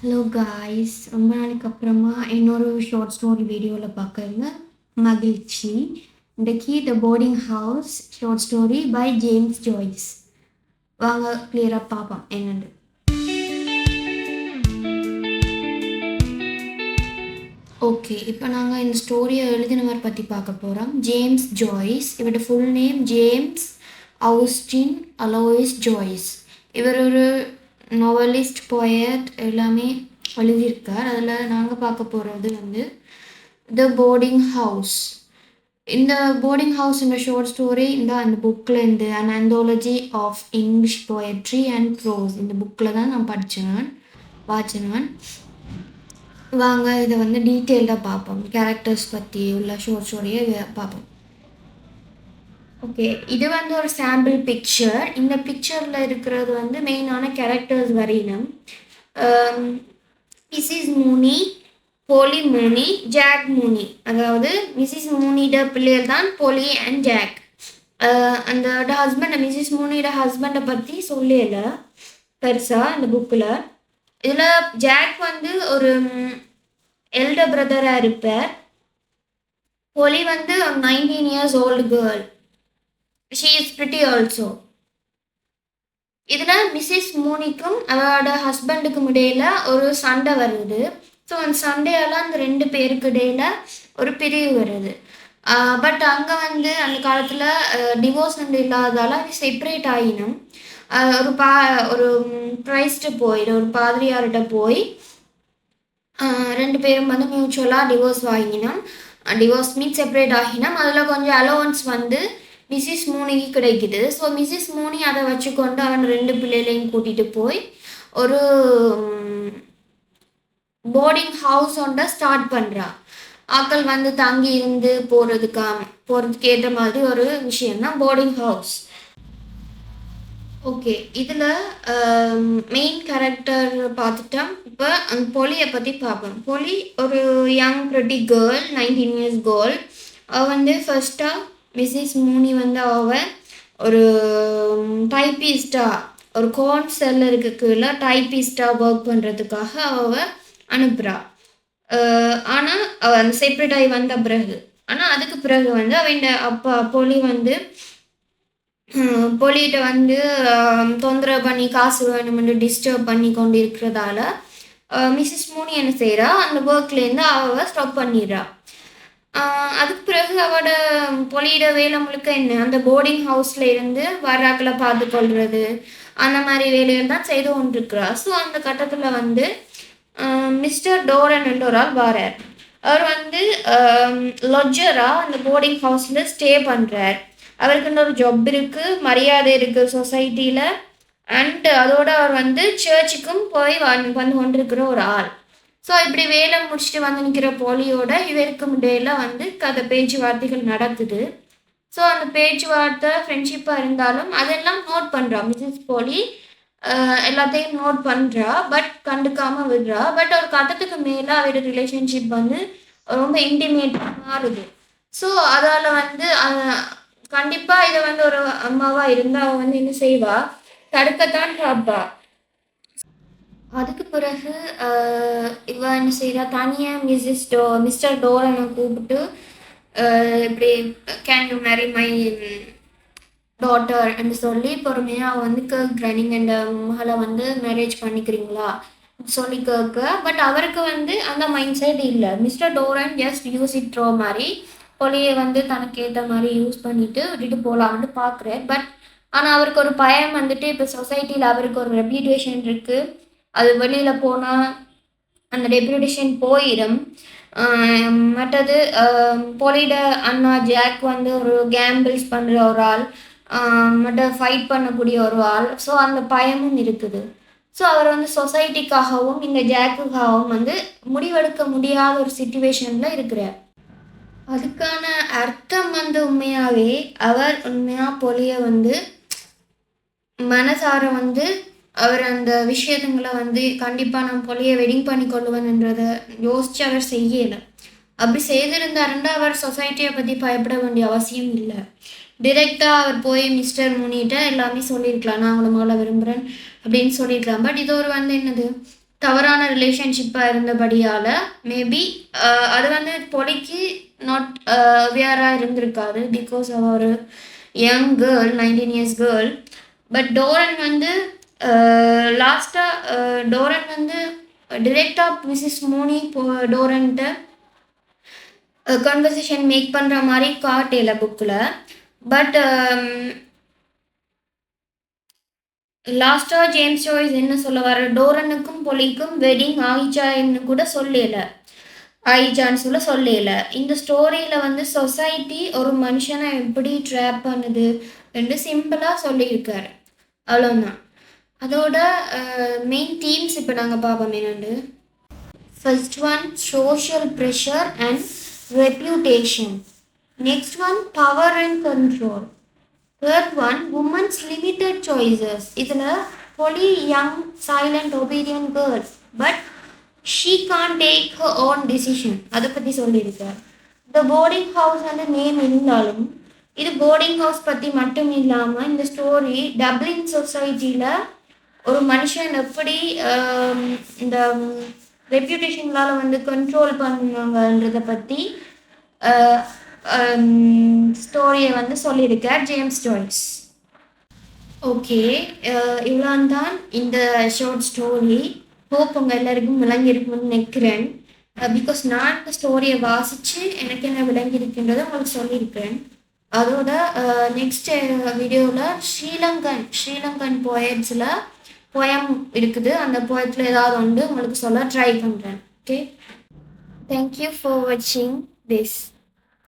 Hello guys, ரொம்ப நாளைக்கு அப்புறமா இன்னொரு ஷார்ட் ஸ்டோரி வீடியோவில் பார்க்குறேங்க. மகிழ்ச்சி. இன்றைக்கி the boarding house short story by James Joyce. வாங்க கிளியராக பார்ப்போம் என்னென்னு. ஓகே, இப்போ நாங்கள் இந்த ஸ்டோரியை எழுதினவர் பற்றி பார்க்க போகிறோம். James Joyce. இவரோட full name James Austin Aloysius Joyce. இவர் ஒரு நாவலிஸ்ட், போயட் எல்லாமே எழுதியிருக்கார். அதில் நாங்கள் பார்க்க போகிறது வந்து த போர்டிங் ஹவுஸ். இந்த போர்டிங் ஹவுஸ் இந்த ஷார்ட் ஸ்டோரி அந்த புக்கில் இருந்து an anthology of English poetry and prose இந்த புக்கில் தான் நான் வாச்சினேன். வாங்க இதை வந்து டீட்டெயில்டாக பார்ப்போம். கேரக்டர்ஸ் பற்றி உள்ள ஷார்ட் ஸ்டோரியை பார்ப்போம். ஓகே, இது வந்து ஒரு சாம்பிள் பிக்சர். இந்த பிக்சரில் இருக்கிறது வந்து மெயினான கேரக்டர்ஸ் வரையினம். மிஸ்ஸஸ் மூனி, போலி மூனி, ஜாக் மூனி. அதாவது மிஸ்ஸஸ் மூனியோட பிள்ளைகள் தான் போலி அண்ட் ஜாக். அந்த ஹஸ்பண்டை, மிஸ்ஸஸ் மூனியோட ஹஸ்பண்டை பற்றி சொல்லல பெருசாக இந்த புக்கில். இதில் ஜாக் வந்து ஒரு எல்டர் பிரதராக இருப்பார். போலி வந்து 19 years old girl. She is pretty also. இதில் மிஸ்ஸஸ் மூனிக்கும் அவரோட ஹஸ்பண்டுக்கும் இடையில ஒரு சண்டை வருது. ஸோ அந்த சண்டையால் அந்த ரெண்டு பேருக்கு இடையில ஒரு பிரிவு வருது. பட் அங்கே வந்து அந்த காலத்தில் டிவோர்ஸ் வந்து இல்லாததால் செப்பரேட் ஆகினும் ஒரு ப்ரைஸ்ட்டு போயிடும், ஒரு பாதிரியார்கிட்ட போய் ரெண்டு பேரும் வந்து மியூச்சுவலாக டிவோர்ஸ் வாங்கினோம். டிவோர்ஸ் மீட் செப்பரேட் ஆகினோம். அதில் கொஞ்சம் அலோவன்ஸ் வந்து மிஸ்ஸஸ் மூனிக்கு கிடைக்குது. ஸோ மிஸ்ஸஸ் மூனி அதை வச்சுக்கொண்டு அவன் ரெண்டு பிள்ளைகளையும் கூட்டிகிட்டு போய் ஒரு போர்டிங் ஹவுஸ் ஒன்றை ஸ்டார்ட் பண்ணுறா. ஆக்கள் வந்து தங்கி இருந்து போகிறதுக்கு ஏற்ற மாதிரி ஒரு விஷயம்தான் போர்டிங் ஹவுஸ். ஓகே, இதில் மெயின் கேரக்டர் பார்த்துட்டோம். இப்போ அந்த பொலியை பற்றி பார்ப்போம். பொலி ஒரு young pretty girl, 19 years girl. அவள் வந்து ஃபர்ஸ்ட்டாக மிஸ்ஸஸ் மூனி வந்து அவள் ஒரு டைப்பிஸ்டாக, ஒரு கோன் செல்லருக்கு கீழே டைப்பிஸ்டாக ஒர்க் பண்ணுறதுக்காக அவள் அனுப்புகிறா. ஆனால் அவள் அந்த செப்பரேட் ஆகி வந்த பிறகு, ஆனால் அதுக்கு பிறகு வந்து அவன் அப்பா பொலி வந்து பொலிகிட்ட வந்து தொந்தரவு பண்ணி காசு வேணுமென்று டிஸ்டர்ப் பண்ணி கொண்டு இருக்கிறதால மிஸ்ஸஸ் மூனி என்ன செய்கிறா, அந்த ஒர்க்லேருந்து அவள் ஸ்டாப் பண்ணிடுறா. அதுக்கு பிறகு அவட பொலியிட வேலை முழுக்க என்ன, அந்த போர்டிங் ஹவுஸில் இருந்து வராக்களை பார்த்து கொள்வது, அந்த மாதிரி வேலைகள் தான் செய்து கொண்டிருக்கிறா. ஸோ அந்த கட்டத்தில் வந்து மிஸ்டர் டோரன் என்ற ஒரு ஆள் வாரார். அவர் வந்து லொட்ஜராக அந்த போர்டிங் ஹவுஸில் ஸ்டே பண்ணுறார். அவருக்கு ஒரு ஜாப் இருக்குது, மரியாதை இருக்குது சொசைட்டியில். அண்ட் அதோட அவர் வந்து சர்ச்சுக்கும் போய் வந்து கொண்டிருக்கிற ஒரு ஆள். ஸோ இப்படி வேலை முடிச்சுட்டு வந்து நிற்கிற போலியோட இவருக்கும் இடையில வந்து பேச்சுவார்த்தைகள் நடக்குது. ஸோ அந்த பேச்சுவார்த்தை ஃப்ரெண்ட்ஷிப்பாக இருந்தாலும் அதெல்லாம் நோட் பண்ணுறா மிஸ்ஸஸ் போலி. எல்லாத்தையும் நோட் பண்ணுறா, பட் கண்டுக்காமல் விடுறா. பட் ஒரு கட்டத்துக்கு மேலே அவரோட ரிலேஷன்ஷிப் வந்து ரொம்ப இன்டிமேட்டாக மாறுது. ஸோ அதால் வந்து கண்டிப்பாக இதை வந்து ஒரு அம்மாவாக இருந்தால் அவள் வந்து என்ன செய்வா, தடுக்கத்தான் பார்ப்பா. அதுக்கு பிறகு இவ என்ன செய்கிறா, தனியாக மிஸ்டர் டோரனை கூப்பிட்டு இப்படி can you marry my daughter என்று சொல்லி பொறுமையாக வந்து கேட்குறா, நீங்கள் இந்த மகளை வந்து மேரேஜ் பண்ணிக்கிறீங்களா சொல்லி கேட்க. பட் அவருக்கு வந்து அந்த மைண்ட் செட் இல்லை. Mister டோரன் just use it draw மாதிரி பொலியை வந்து தனக்கு ஏற்ற மாதிரி யூஸ் பண்ணிவிட்டு விட்டுட்டு போகலாம்னு பார்க்குறார். பட் ஆனால் அவருக்கு ஒரு பயம் வந்துட்டு, இப்போ சொசைட்டியில் அவருக்கு ஒரு ரெப்யூட்டேஷன் இருக்குது, அது வெளியில் போனால் அந்த ரெப்யூட்டேஷன் போயிடும். மற்றது பொலியோட அண்ணா ஜாக் வந்து ஒரு கேம்பிள்ஸ் பண்ணுற ஒரு ஆள், மற்ற ஃபைட் பண்ணக்கூடிய ஒரு ஆள். ஸோ அந்த பயமும் இருக்குது. ஸோ அவர் வந்து சொசைட்டிக்காகவும் இந்த ஜாக்குக்காகவும் வந்து முடிவெடுக்க முடியாத ஒரு சிச்சுவேஷனில் இருக்கிறார். அதுக்கான அர்த்தம் வந்து உண்மையாகவே அவர் உண்மையாக பொலியை வந்து மனசார வந்து அவர் அந்த விஷயத்துங்களை வந்து கண்டிப்பாக நான் பொலியை வெட்டிங் பண்ணி கொள்ளுவேன்ன்றதை யோசித்து அவர் செய்யலை. அப்படி செய்திருந்தாருன்னா அவர் சொசைட்டியை பற்றி பயப்பட வேண்டிய அவசியம் இல்லை. டிரெக்டாக அவர் போய் மிஸ்டர் மூனிகிட்ட எல்லாமே சொல்லியிருக்கலாம், நான் அவங்கள மகளை விரும்புகிறேன் அப்படின்னு சொல்லியிருக்கலாம். பட் இது ஒரு வந்து என்னது, தவறான ரிலேஷன்ஷிப்பாக இருந்தபடியால் மேபி அது வந்து பொடிக்கு நாட் அவேராக இருந்திருக்காரு பிகாஸ் அவ ஒரு young girl 19 years girl. But டோரன் வந்து லாஸ்ட்டாக டோரன் வந்து டிரெக்டாக மிஸ்ஸஸ் மோனி டோரன்ட்ட கன்வர்சேஷன் மேக் பண்ணுற மாதிரி காட்டல புக்கில். பட் லாஸ்ட்டாக ஜேம்ஸ் ஜாய்ஸ் என்ன சொல்ல வர, டோரனுக்கும் பொலிக்கும் வெட்டிங் ஆயிச்சான்னு கூட சொல்லல, ஆயிச்சான்னு சொல்லல. இந்த ஸ்டோரியில் வந்து சொசைட்டி ஒரு மனுஷனை எப்படி ட்ராப் பண்ணுது என்று சிம்பிளாக சொல்லியிருக்காரு. அவ்வளோதான். அதோட மெயின் தீம்ஸ் இப்போ நாங்கள் பார்ப்போம் என்னண்டு. First one social pressure and reputation. Next one power and control. Third one women's limited choices. இதில் Polly young silent obedient girl but she can take her own decision, அதை பற்றி சொல்லியிருக்கார். த போர்டிங் ஹவுஸ் அந்த name இருந்தாலும் இது boarding house பற்றி மட்டும் இல்லாமல் இந்த ஸ்டோரி டப்ளின் சொசைட்டியில் ஒரு மனுஷன் எப்படி இந்த ரெப்யூட்டேஷன்களால் வந்து கண்ட்ரோல் பண்ணுவாங்கன்றதை பற்றி ஸ்டோரியை வந்து சொல்லியிருக்கார் ஜேம்ஸ் ஜாய்ஸ். ஓகே, இவ்வளோ தான் இந்த ஷார்ட் ஸ்டோரி. ஹோப் உங்கள் எல்லாருக்கும் விளங்கியிருக்கும்னு நினைக்கிறேன். பிகாஸ் நான் இந்த ஸ்டோரியை வாசித்து எனக்கு என்ன விளங்கியிருக்குன்றதை உங்களுக்கு சொல்லியிருக்கிறேன். அதோட நெக்ஸ்ட் வீடியோவில் ஸ்ரீலங்கன் போயட்ஸில் போயம் இருக்குது, அந்த போயத்தில் ஏதாவது ஒன்று உங்களுக்கு சொல்ல ட்ரை பண்ணுறேன். ஓகே, தேங்க்யூ ஃபார் வாட்சிங் this.